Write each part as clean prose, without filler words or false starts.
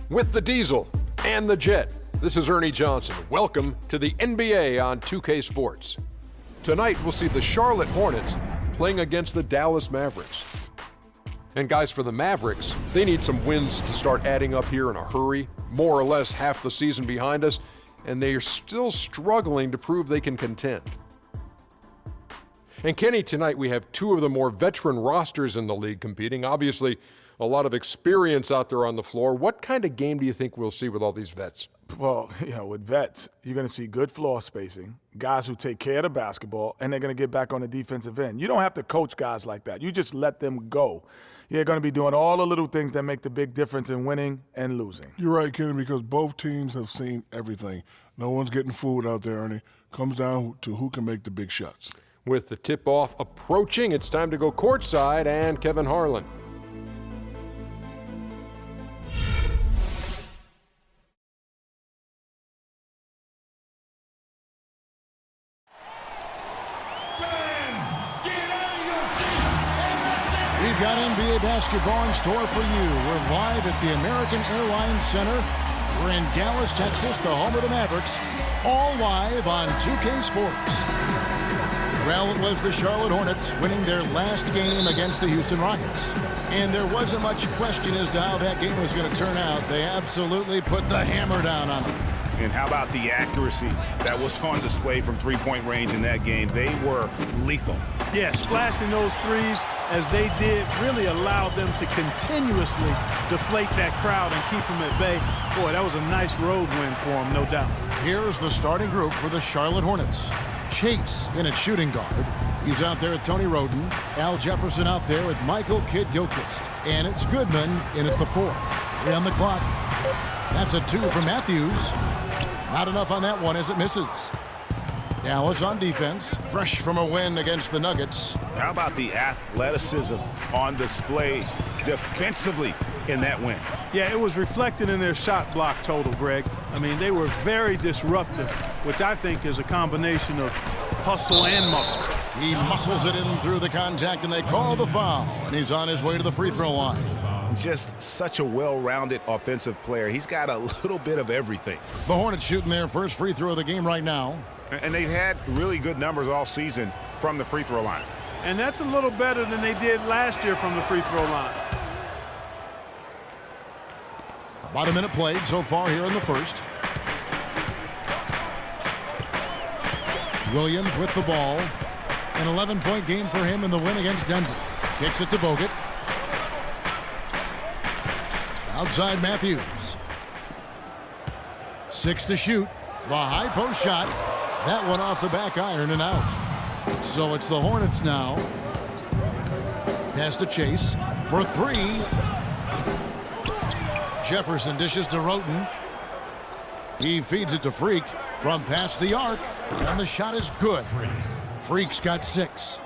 With the Diesel and the Jet, this is Ernie Johnson. Welcome to the NBA on 2K Sports. Tonight, we'll see the Charlotte Hornets playing against the Dallas Mavericks. And guys, for the Mavericks, they need some wins to start adding up here in a hurry. More or less half the season behind us, and they are still struggling to prove they can contend. And Kenny, tonight we have two of the more veteran rosters in the league competing. Obviously, a lot of experience out there on the floor. What kind of game do you think we'll see with all these vets? Well, with vets, you're going to see good floor spacing, guys who take care of the basketball, and they're going to get back on the defensive end. You don't have to coach guys like that. You just let them go. You're going to be doing all the little things that make the big difference in winning and losing. You're right, Kenny, because both teams have seen everything. No one's getting fooled out there, Ernie. Comes down to who can make the big shots. With the tip-off approaching, it's time to go courtside and Kevin Harlan. We've got NBA basketball in store for you. We're live at the American Airlines Center. We're in Dallas, Texas, the home of the Mavericks. All live on 2K Sports. Well, it was the Charlotte Hornets winning their last game against the Houston Rockets. And there wasn't much question as to how that game was going to turn out. They absolutely put the hammer down on them. And how about the accuracy that was on display from three-point range in that game? They were lethal. Yeah, splashing those threes as they did really allowed them to continuously deflate that crowd and keep them at bay. Boy, that was a nice road win for them, no doubt. Here's the starting group for the Charlotte Hornets. Chase in at shooting guard. He's out there with Tony Roden. Al Jefferson out there with Michael Kidd-Gilchrist. And it's Goodman in at the 4. 3 on the clock. That's a 2 from Matthews. Not enough on that one as it misses. Dallas on defense, fresh from a win against the Nuggets. How about the athleticism on display defensively in that win? Yeah, it was reflected in their shot block total, Greg. I mean, they were very disruptive, which I think is a combination of hustle and muscle. He muscles it in through the contact, and they call the foul. And he's on his way to the free throw line. Just such a well-rounded offensive player. He's got a little bit of everything. The Hornets shooting their first free throw of the game right now. And they've had really good numbers all season from the free throw line. And that's a little better than they did last year from the free throw line. About a minute played so far here in the first. Williams with the ball. An 11-point game for him in the win against Denver. Kicks it to Bogut. Outside Matthews. 6 to shoot. The high post shot. That one off the back iron and out. So it's the Hornets now. Pass to Chase for 3. Jefferson dishes to Roten. He feeds it to Freak from past the arc. And the shot is good. Freak's got 6.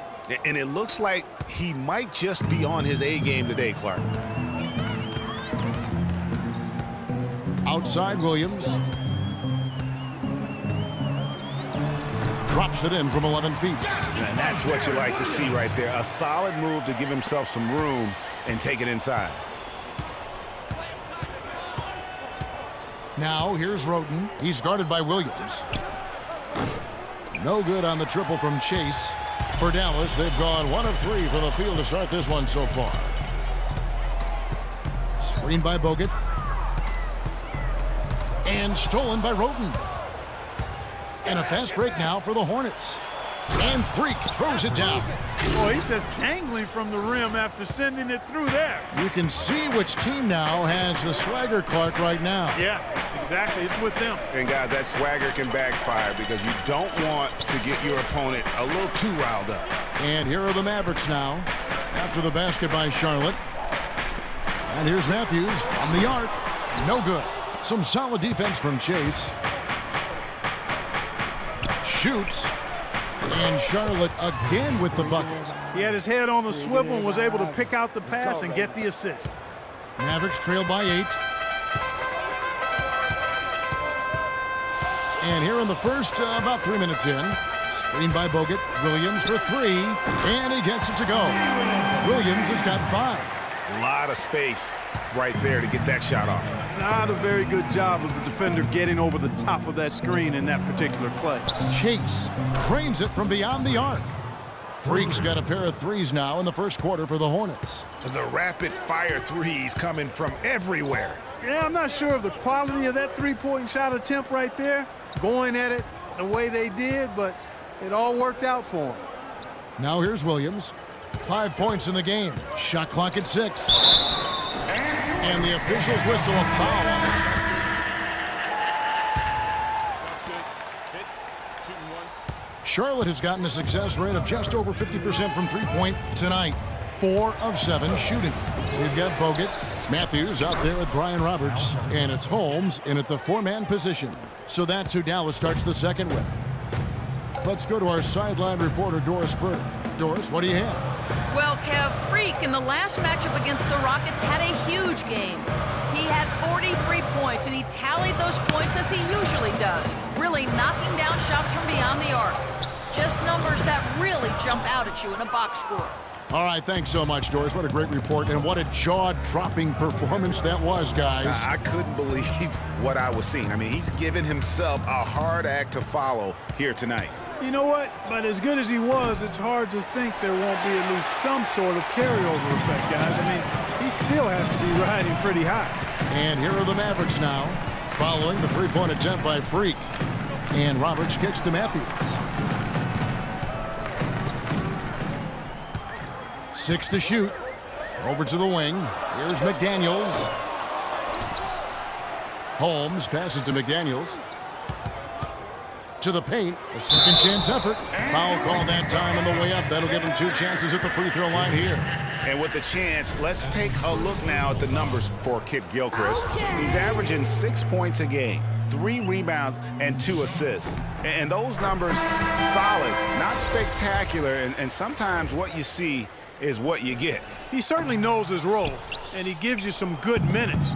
And it looks like he might just be on his A game today, Clark. Outside Williams. Drops it in from 11 feet. And that's what you like to see right there. A solid move to give himself some room and take it inside. Now here's Roten. He's guarded by Williams. No good on the triple from Chase. For Dallas, they've gone 1 of 3 from the field to start this one so far. Screen by Bogut. And stolen by Roten. And a fast break now for the Hornets. And Freak throws it down. Boy, he's just dangling from the rim after sending it through there. You can see which team now has the swagger, Clark, right now. Yeah, it's exactly. It's with them. And, guys, that swagger can backfire because you don't want to get your opponent a little too riled up. And here are the Mavericks now after the basket by Charlotte. And here's Matthews from the arc. No good. Some solid defense from Chase. Shoots. And Charlotte again with the bucket. He had his head on the swivel and was able to pick out the pass and get the assist. Mavericks trail by 8. And here in the first, about 3 minutes in. Screen by Bogut. Williams for 3. And he gets it to go. Williams has got 5. A lot of space. right there to get that shot off. Not a very good job of the defender getting over the top of that screen in that particular play. Chase drains it from beyond the arc. Freak's got a pair of threes now in the first quarter for the Hornets. The rapid-fire threes coming from everywhere. Yeah, I'm not sure of the quality of that three-point shot attempt right there, going at it the way they did, but it all worked out for them. Now here's Williams. 5 points in the game. Shot clock at 6. And the officials whistle a foul on it. Charlotte has gotten a success rate of just over 50% from three-point tonight. 4 of 7 shooting. We've got Bogut, Matthews out there with Brian Roberts, and it's Holmes in at the 4-man position. So that's who Dallas starts the second with. Let's go to our sideline reporter, Doris Burke. Doris, what do you have? Well, Kev, Freak in the last matchup against the Rockets had a huge game. He had 43 points, and he tallied those points as he usually does, really knocking down shots from beyond the arc. Just numbers that really jump out at you in a box score. All right, thanks so much, Doris. What a great report, and what a jaw-dropping performance that was, guys. I couldn't believe what I was seeing. I mean, he's given himself a hard act to follow here tonight. You know what? But as good as he was, it's hard to think there won't be at least some sort of carryover effect, guys. I mean, he still has to be riding pretty high. And here are the Mavericks now, following the three-point attempt by Freak. And Roberts kicks to Matthews. 6 to shoot. Over to the wing. Here's McDaniels. Holmes passes to McDaniels. To the paint. A second chance effort. Foul call that time on the way up. That'll give him 2 chances at the free throw line here. And with the chance, let's take a look now at the numbers for Kip Gilchrist. He's averaging 6 points a game, 3 rebounds, and 2 assists. And those numbers, solid, not spectacular. And sometimes what you see is what you get. He certainly knows his role, and he gives you some good minutes.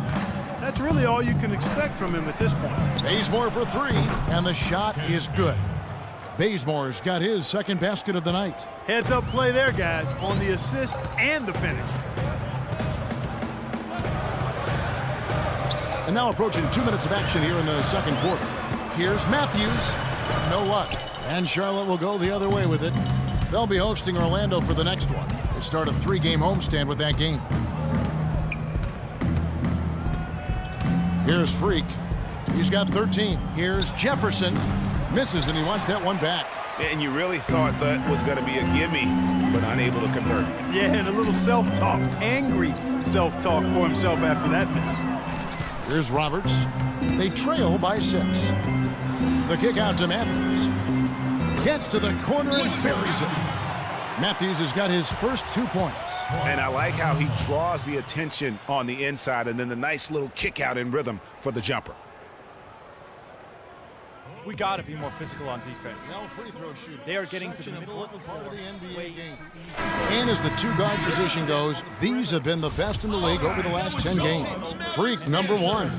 That's really all you can expect from him at this point. Bazemore for 3, and the shot is good. Bazemore's got his second basket of the night. Heads-up play there, guys, on the assist and the finish. And now approaching 2 minutes of action here in the second quarter. Here's Matthews. No luck. And Charlotte will go the other way with it. They'll be hosting Orlando for the next one. They start a 3-game homestand with that game. Here's Freak. He's got 13. Here's Jefferson. Misses, and he wants that one back. And you really thought that was going to be a gimme, but unable to convert. Yeah, and a little self-talk, angry self-talk for himself after that miss. Here's Roberts. They trail by 6. The kick out to Matthews. Gets to the corner and buries it. Matthews has got his first 2 points. And I like how he draws the attention on the inside, and then the nice little kick out in rhythm for the jumper. We got to be more physical on defense. Free throw shooting. They are getting to the Such an middle important part of the NBA game. And as the 2-guard position goes, these have been the best in the league over the last 10 games. Freak number 1.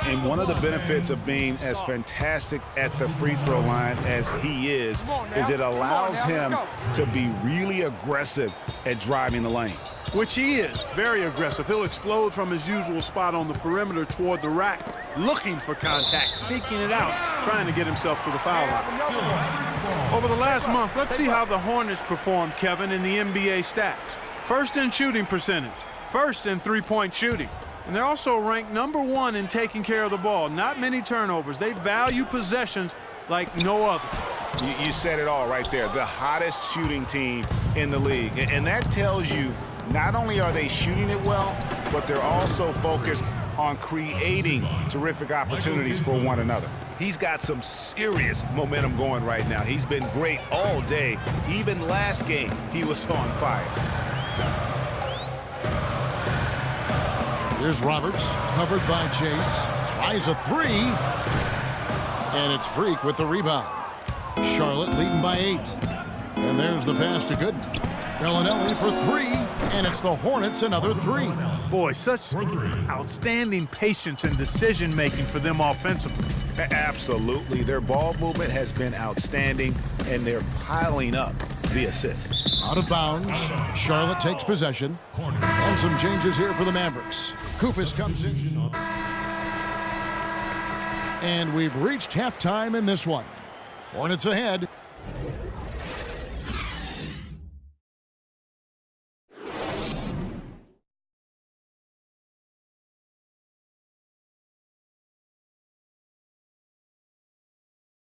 And one of the benefits of being as fantastic at the free throw line as he is it allows him to be really aggressive at driving the lane. Which he is, very aggressive. He'll explode from his usual spot on the perimeter toward the rack, looking for contact, seeking it out, trying to get himself to the foul line. Over the last month, let's see how the Hornets performed, Kevin, in the NBA stats. First in shooting percentage, first in three-point shooting. And they're also ranked number 1 in taking care of the ball. Not many turnovers. They value possessions like no other. You said it all right there. The hottest shooting team in the league. And that tells you not only are they shooting it well, but they're also focused on creating terrific opportunities for one another. He's got some serious momentum going right now. He's been great all day. Even last game, he was on fire. Here's Roberts, covered by Chase. Tries a 3. And it's Freak with the rebound. Charlotte leading by 8. And there's the pass to Goodman. Bellinelli for 3, and it's the Hornets another 3. Boy, such outstanding patience and decision-making for them offensively. Absolutely. Their ball movement has been outstanding, and they're piling up the assists. Out of bounds. Charlotte takes possession. And And some changes here for the Mavericks. Koufos comes in. And we've reached halftime in this one. Hornets ahead.